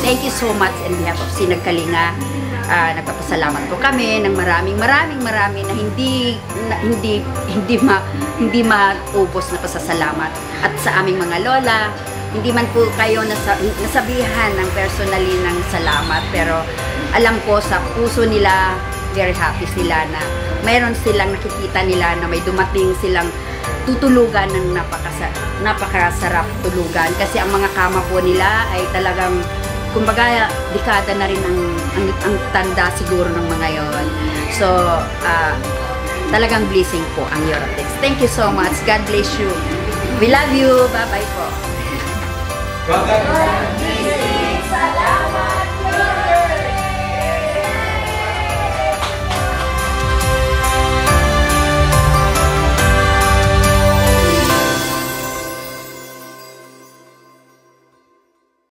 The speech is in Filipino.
thank you so much in behalf of Sinag Kalinga. Nagpapasalamat po kami ng maraming na hindi maubos na pasasalamat. At sa aming mga lola, hindi man po kayo nasabihan ng personally ng salamat, pero alam ko sa puso nila, very happy sila na mayroon silang nakikita nila na may dumating silang tutulugan ng napakasarap tulugan. Kasi ang mga kama po nila ay talagang, kumbaga, dekada na rin ang tanda siguro ng mga yon. So, talagang blessing po ang Eurotex. Thank you so much. God bless you. We love you. Bye-bye po.